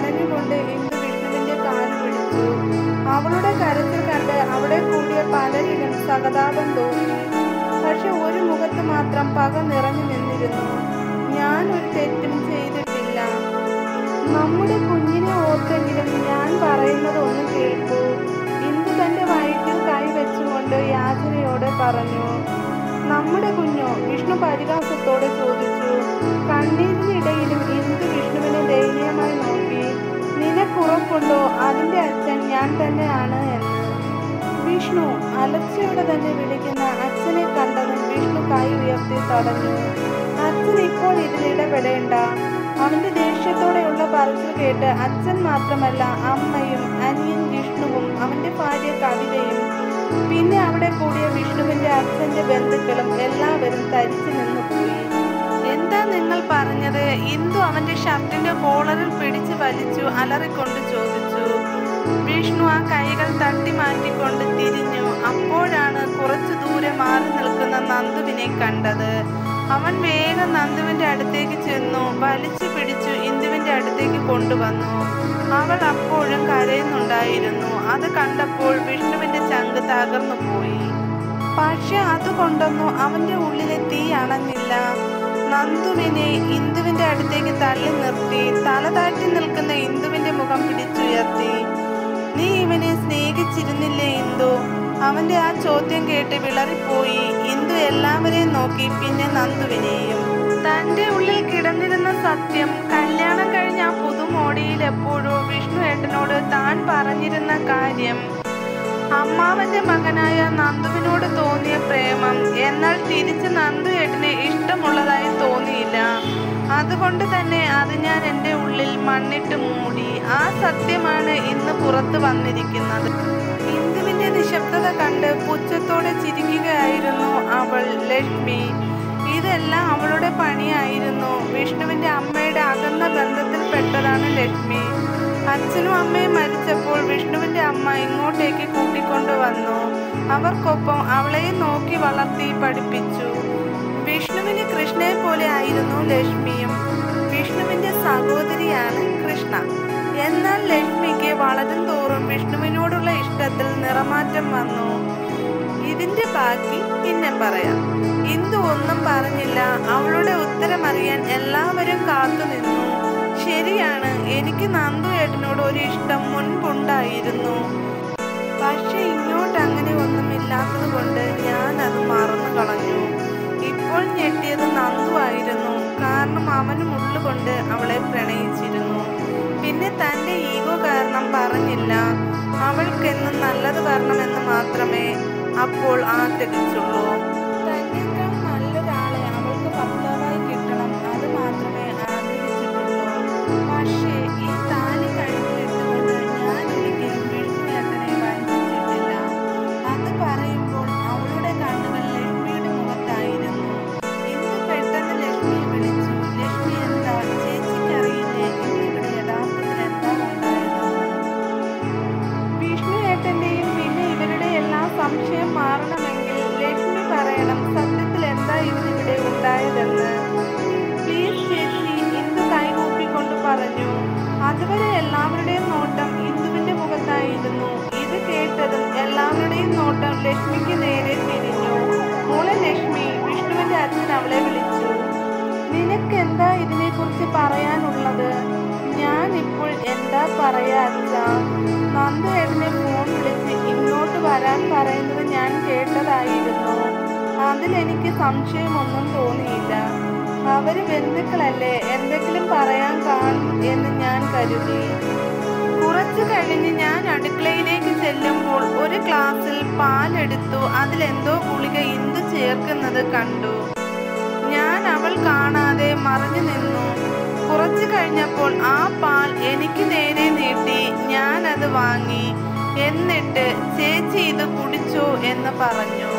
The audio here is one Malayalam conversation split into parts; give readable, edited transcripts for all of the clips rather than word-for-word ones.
കരഞ്ഞുകൊണ്ട് ഇന്ദു വിഷ്ണുവിന്റെ കാല് പിടിച്ചു. അവളുടെ കരച്ചിൽ കണ്ട് അവിടെ കൂടിയ പലരിലും സഹതാപം തോന്നി. പക്ഷെ ഒരു മുഖത്ത് മാത്രം പക നിറഞ്ഞു നിന്നിരുന്നു. ഞാൻ ഒരു തെറ്റും ചെയ്തിട്ടില്ല. നമ്മുടെ കുഞ്ഞിനെ ഓർത്തെങ്കിലും ഞാൻ പറയുന്നത് ഒന്ന് കേൾക്കൂ. ഇന്ദു തന്റെ വയറ്റിൽ കൈവച്ചുകൊണ്ട് യാചനയോടെ പറഞ്ഞു. നമ്മുടെ കുഞ്ഞോ? വിഷ്ണു പരിഹാസത്തോടെ ചോദിച്ചു. കണ്ണീരിനിടയിലും ഇന്ദു വിഷ്ണുവിനെ ദയനീയമായി നോക്കി. നിനക്കുറപ്പുണ്ടോ അതിന്റെ അച്ഛൻ ഞാൻ തന്നെയാണ് എന്ന്? വിഷ്ണു അലർച്ചയോടെ തന്നെ വിളിക്കുന്ന അച്ഛനെ കണ്ടതും വിഷ്ണു കൈ ഉയർത്തി തടഞ്ഞു. അച്ഛൻ ഇപ്പോൾ ഇതിലിടപെടേണ്ട. അവന്റെ ദേഷ്യത്തോടെയുള്ള പറച്ചിൽ കേട്ട് അച്ഛൻ മാത്രമല്ല അമ്മയും അനിയൻ വിഷ്ണുവും അവന്റെ ഭാര്യ കവിതയും പിന്നെ അവിടെ കൂടിയ വിഷ്ണുവിന്റെ അച്ഛന്റെ ബന്ധുക്കളും എല്ലാവരും തരിച്ചു നിന്നു പോയി. എന്താ നിങ്ങൾ പറഞ്ഞത്? ഇന്ദു അവന്റെ ഷർട്ടിന്റെ കോളറിൽ പിടിച്ചു വലിച്ചു അലറിക്കൊണ്ട് ചോദിച്ചു. വിഷ്ണു ആ കൈകൾ തട്ടി മാറ്റിക്കൊണ്ട് തിരിഞ്ഞു. അപ്പോഴാണ് കുറച്ചു ദൂരെ മാറി നിൽക്കുന്ന നന്ദുവിനെ കണ്ടത്. അവൻ വേഗം നന്ദുവിന്റെ അടുത്തേക്ക് ചെന്നു വലിച്ചു പിടിച്ചു ഇന്ദുവിന്റെ അടുത്തേക്ക് കൊണ്ടുവന്നു. അവൾ അപ്പോഴും കരയുന്നുണ്ടായിരുന്നു. അത് കണ്ടപ്പോൾ വിഷ്ണുവിന്റെ ചങ്ക് തകർന്നു പോയി. പക്ഷെ അതുകൊണ്ടൊന്നും അവന്റെ ഉള്ളിലെ തീ അണഞ്ഞില്ല. നന്ദുവിനെ ഇന്ദുവിന്റെ അടുത്തേക്ക് തള്ളി നിർത്തി തല താഴ്ത്തി നിൽക്കുന്ന ഇന്ദുവിന്റെ മുഖം പിടിച്ചുയർത്തി. നീ ഇവനെ സ്നേഹിച്ചിരുന്നില്ലേ ഇന്ദു? അവന്റെ ആ ചോദ്യം കേട്ട് വിളറിപ്പോയി ഇന്ദു എല്ലാവരെയും നോക്കി, പിന്നെ നന്ദുവിനെയും. തന്റെ ഉള്ളിൽ കിടന്നിരുന്ന സത്യം, കല്യാണം കഴിഞ്ഞ ആ പുതുമോടിയിൽ എപ്പോഴോ വിഷ്ണു ഏട്ടനോട് താൻ പറഞ്ഞിരുന്ന കാര്യം, അമ്മാവന്റെ മകനായ നന്ദുവിനോട് തോന്നിയ പ്രേമം, എന്നാൽ തിരിച്ച് നന്ദു ഏട്ടനെ ഇഷ്ടമുള്ളതായി തോന്നിയില്ല. അതുകൊണ്ട് തന്നെ അത് ഞാൻ എൻ്റെ ഉള്ളിൽ മണ്ണിട്ട് മൂടി. ആ സത്യമാണ് ഇന്ന് പുറത്തു വന്നിരിക്കുന്നത്. ഇന്ദുവിന്റെ നിശബ്ദത കണ്ട് പുച്ഛത്തോടെ ചിരിക്കുകയായിരുന്നു അവൾ. ലക്ഷ്മി, ഇതെല്ലാം അവളുടെ പണിയായിരുന്നു. വിഷ്ണുവിന്റെ അമ്മയുടെ അകന്ന ബന്ധത്തിൽപ്പെട്ടതാണ് ലക്ഷ്മി. അച്ഛനും അമ്മയും മരിച്ചപ്പോൾ വിഷ്ണുവിന്റെ അമ്മ ഇങ്ങോട്ടേക്ക് കൂട്ടിക്കൊണ്ടുവന്നു. അവർക്കൊപ്പം അവളെയും നോക്കി വളർത്തി പഠിപ്പിച്ചു. വിഷ്ണുവിന് കൃഷ്ണയെ പോലെ ആയിരുന്നു ലക്ഷ്മിയും. വിഷ്ണുവിന്റെ സഹോദരിയാണ് കൃഷ്ണ. എന്നാൽ ലക്ഷ്മിക്ക് വളരും തോറും വിഷ്ണുവിനോടുള്ള ഇഷ്ടത്തിൽ നിറമാറ്റം വന്നു. ഇതിന്റെ ബാക്കി പിന്നെ പറയാം. ഇന്ദു ഒന്നും പറഞ്ഞില്ല. അവളുടെ ഉത്തരമറിയാൻ എല്ലാവരും കാത്തുനിന്നു. ശരിയാണ്, എനിക്ക് നന്ദു ഏട്ടനോട് ഒരു ഇഷ്ടം മുൻപുണ്ടായിരുന്നു. പക്ഷെ ഇങ്ങോട്ട് അങ്ങനെ ഒന്നുമില്ലാത്തത് കൊണ്ട് ഞാൻ അത് മറന്നു കളഞ്ഞു. ഇപ്പോൾ ഞെട്ടിയത് നന്ദു ആയിരുന്നു. കാരണം അവനും ഉള്ളുകൊണ്ട് അവളെ പ്രണയിച്ചിരുന്നു. പിന്നെ തൻ്റെ ഈഗോ കാരണം പറഞ്ഞില്ല. അവൾക്കെന്നും നല്ലത് വരണമെന്ന് മാത്രമേ അപ്പോൾ ആഗ്രഹിച്ചുള്ളൂ. തന്നെക്കാൾ നല്ലൊരാളെ അവൾക്ക് ഭർത്താവായി കിട്ടണം, അത് മാത്രമേ ആഗ്രഹിച്ചിട്ടുള്ളൂ. പക്ഷേ ഈ താലി കഴുത്തിലിട്ടുകൊണ്ട് ഞാൻ ഒരിക്കലും വിഷ്ണുവേട്ടനെ വഞ്ചിച്ചിട്ടില്ല. അത് പറയുമ്പോൾ അവളുടെ കണ്ണുകൾ ലക്ഷ്മിയുടെ മുഖത്തായിരുന്നു. ഇന്ന് പെട്ടെന്ന് ലക്ഷ്മിയെ വിളിച്ചു. ലക്ഷ്മി, എന്താ ചേച്ചിക്കറിയില്ലേ ഇന്നിവിടെ യഥാർത്ഥത്തിൽ എന്താ ഉണ്ടായതെന്ന്? വിഷ്ണുവേട്ടന്റെയും പിന്നെ ഇവരുടെ എല്ലാം സംശയം മാറണമെങ്കിൽ ലക്ഷ്മി പറയണം സത്യത്തിൽ എന്താ ഇന്നിവിടെ ഉണ്ടായതെന്ന്. പ്ലീസ് ചേച്ചി, ഇന്ദു കൈകൂപ്പിക്കൊണ്ട് പറഞ്ഞു. അതുവരെ എല്ലാവരുടെയും നോട്ടം ഇന്ദുവിന്റെ മുഖത്തായിരുന്നു. ഇത് കേട്ടതും എല്ലാവരുടെയും നോട്ടം ലക്ഷ്മിക്ക് നേരെ തിരിഞ്ഞു. മോളെ ലക്ഷ്മി, വിഷ്ണുവിന്റെ അച്ഛൻ അവളെ വിളിച്ചു. നിനക്ക് എന്താ ഇതിനെക്കുറിച്ച് പറയാനുള്ളത്? ഞാൻ ഇപ്പോൾ എന്താ പറയാ അച്ഛാ? നന്ദു ഏട്ടനെ ഫോൺ വിളിച്ച് ഇങ്ങോട്ട് വരാൻ പറയുന്നത് ഞാൻ കേട്ടതായിരുന്നു. അതിലെനിക്ക് സംശയമൊന്നും തോന്നിയില്ല. അവര് ബന്ധുക്കളല്ലേ, എന്തെങ്കിലും പറയാൻ കാണും എന്ന് ഞാൻ കരുതി. കുറച്ചു കഴിഞ്ഞ് ഞാൻ അടുക്കളയിലേക്ക് ചെല്ലുമ്പോൾ ഒരു ഗ്ലാസ്സിൽ പാലെടുത്തു. അതിലെന്തോ ഗുളിക ഇന്ദു ചേർക്കുന്നത് കണ്ടു. ഞാൻ അവൾ കാണാതെ മറഞ്ഞു നിന്നു. കുറച്ചു കഴിഞ്ഞപ്പോൾ ആ പാൽ എനിക്ക് നേരെ നീട്ടി. ഞാനത് വാങ്ങി. എന്നിട്ട് ചേച്ചി ഇത് കുടിച്ചോ എന്ന് പറഞ്ഞു.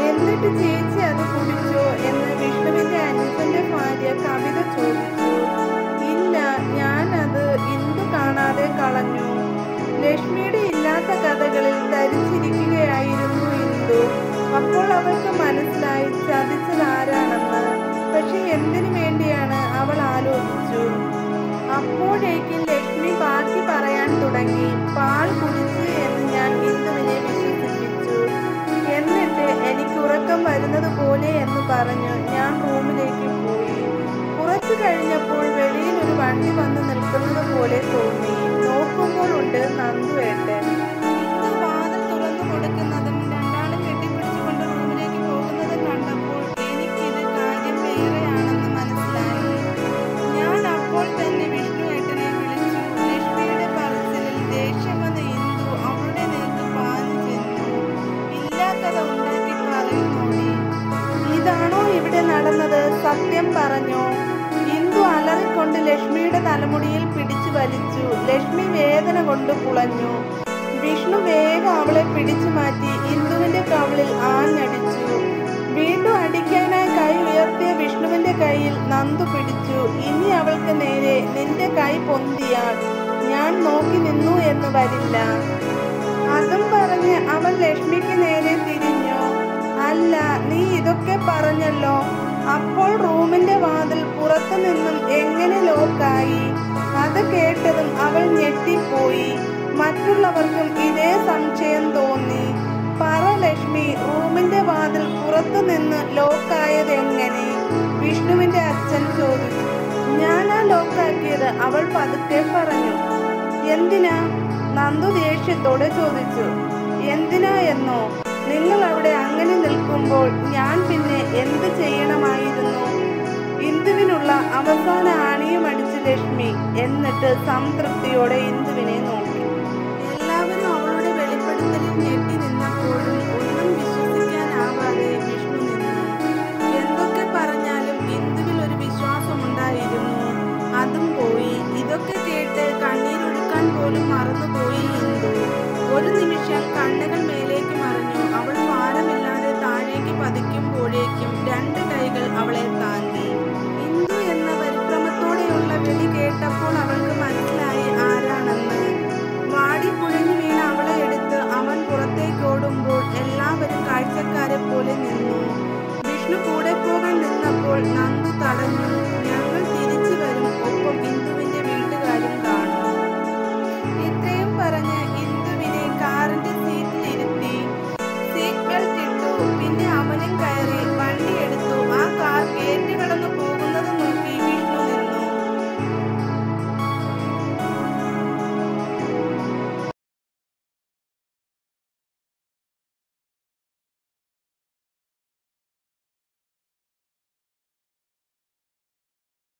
എന്നിട്ട് ചേച്ചി അത് കുടിച്ചോ എന്ന് വിഷ്ണുവിന്റെ അനുജന്റെ ഭാര്യ കവിത ചോദിച്ചു. ഇല്ല, ഞാനത് ഇന്ദു കാണാതെ കളഞ്ഞു. ലക്ഷ്മിയുടെ ഇല്ലാത്ത കഥകളിൽ ധരിച്ചിരിക്കുകയായിരുന്നു ഇന്ദു. അപ്പോൾ അവൾക്ക് മനസ്സിലായി ചതിച്ചത് ആരാണെന്ന്. പക്ഷെ എന്തിനു വേണ്ടിയാണ് അവൾ ആലോചിച്ചു. അപ്പോഴേക്കും ലക്ഷ്മി ബാക്കി പറയാൻ തുടങ്ങി. പാൽ കുടിച്ച് എന്ന് ഞാൻ ഇന്ദുവിനെ വിശ്വസിപ്പിച്ചു. എന്നിട്ട് എനിക്ക് ഉറക്കം വരുന്നത് പോലെ എന്ന് പറഞ്ഞു ഞാൻ റൂമിലേക്ക് പോയി. കുറച്ചു കഴിഞ്ഞപ്പോൾ വെളിയിൽ ഒരു വണ്ടി വന്ന് നിൽക്കുന്നത് പോലെ തോന്നി. നോക്കുമ്പോൾ ഉണ്ട് നന്ദുവേട്ടൻ. ഇന്ദു വാതിൽ തുറന്നു കൊടുക്കുന്നതും രണ്ടാളും കെട്ടിപ്പിടിച്ചുകൊണ്ട് റൂമിലേക്ക് പോകുന്നതും കണ്ടപ്പോൾ എനിക്കിത് കാര്യം വേറെയാണെന്ന് മനസ്സിലായി. ഞാൻ അപ്പോൾ തന്നെ വിഷ്ണുവേട്ടനെ വിളിച്ചു. ലക്ഷ്മിയുടെ പറച്ചിലിൽ ദേഷ്യം വന്ന ഇന്ദു അവളുടെ നേർക്ക് പാഞ്ഞു ചെന്നു. ഇല്ലാത്തത് ഉണ്ടാക്കി പറയുന്നോടി. ഇതാണോ ഇവിടെ നടന്നത്? സത്യം പറഞ്ഞോ? ഇന്ദു അലറിക്കൊണ്ട് ലക്ഷ്മിയുടെ തലമുടിയിൽ പിടിച്ചു വലിച്ചു. ലക്ഷ്മി വേദന കൊണ്ട് പുളഞ്ഞു. വിഷ്ണു വേഗം അവളെ പിടിച്ചു മാറ്റി ഇന്ദുവിന്റെ കവിളിൽ ആഞ്ഞടിച്ചു. വീണ്ടും അടിക്കാനായി കൈ ഉയർത്തിയ വിഷ്ണുവിന്റെ കയ്യിൽ നന്ദു പിടിച്ചു. ഇനി അവൾക്ക് നേരെ നിന്റെ കൈ പൊന്തിയാൽ ഞാൻ നോക്കി നിന്നു എന്ന് വരില്ല. അതും പറഞ്ഞ് അവൻ ലക്ഷ്മിക്ക് നേരെ തിരിഞ്ഞു. അല്ല, നീ ഇതൊക്കെ പറഞ്ഞല്ലോ. അപ്പോൾ റൂമിന്റെ വാതിൽ പുറത്തു നിന്നും എങ്ങനെ ലോക്കായി? അത് കേട്ടതും അവൾ ഞെട്ടിപ്പോയി. മറ്റുള്ളവർക്കും ഇതേ സംശയം തോന്നി. പറ ലക്ഷ്മി, റൂമിന്റെ വാതിൽ പുറത്തു നിന്ന് ലോക്കായത് എങ്ങനെ? വിഷ്ണുവിന്റെ അച്ഛൻ ചോദിച്ചു. ഞാനാ ലോക്കാക്കിയത്, അവൾ പതുക്കെ പറഞ്ഞു. എന്തിനാ? നന്ദു ദേഷ്യത്തോടെ ചോദിച്ചു. എന്തിനാ എന്നോ? നിങ്ങൾ അവിടെ അങ്ങനെ നിൽക്കുമ്പോൾ ഞാൻ പിന്നെ എന്ത് ചെയ്യണമായിരുന്നു? ഇന്ദുവിനുള്ള അവസാന ആണിയും അടിച്ച് ലക്ഷ്മി. എന്നിട്ട് സംതൃപ്തിയോടെ ഇന്ദുവിനെ നോക്കി. എല്ലാവരും അവളുടെ വെളിപ്പെടുത്തലിൽ ഞെട്ടി നിന്നപ്പോഴും ഒന്നും വിശ്വസിക്കാനാവാതെ വിഷ്ണു നിന്നു. എന്തൊക്കെ പറഞ്ഞാലും ഇന്ദുവിൽ ഒരു വിശ്വാസമുണ്ടായിരുന്നു. അതും പോയി. ഇതൊക്കെ കേട്ട് കണ്ണീരൊഴുക്കാൻ പോലും മറന്നുപോയി ഇന്ദു. ഒരു നിമിഷം കണ്ണുകൾ മേലേക്ക് മറിഞ്ഞു. അവൾ ഭാരമില്ലാതെ താഴേക്ക് പതിക്കുമ്പോഴേക്കും രണ്ട് കൈകൾ അവളെ താങ്ങി. ഇന്ദു എന്ന പരിഭ്രമത്തോടെയുള്ള വിളി കേട്ടപ്പോൾ അവൾക്ക് മനസ്സിലായി ആരാണെന്ന്. വാടിക്കുഴഞ്ഞു വീണ അവളെ എടുത്ത് അവൻ പുറത്തേക്ക് ഓടുമ്പോൾ എല്ലാവരും കാഴ്ചക്കാരെ പോലെ നിന്നു. വിഷ്ണു കൂടെ പോകാൻ നിന്നപ്പോൾ നന്ദു തടഞ്ഞു.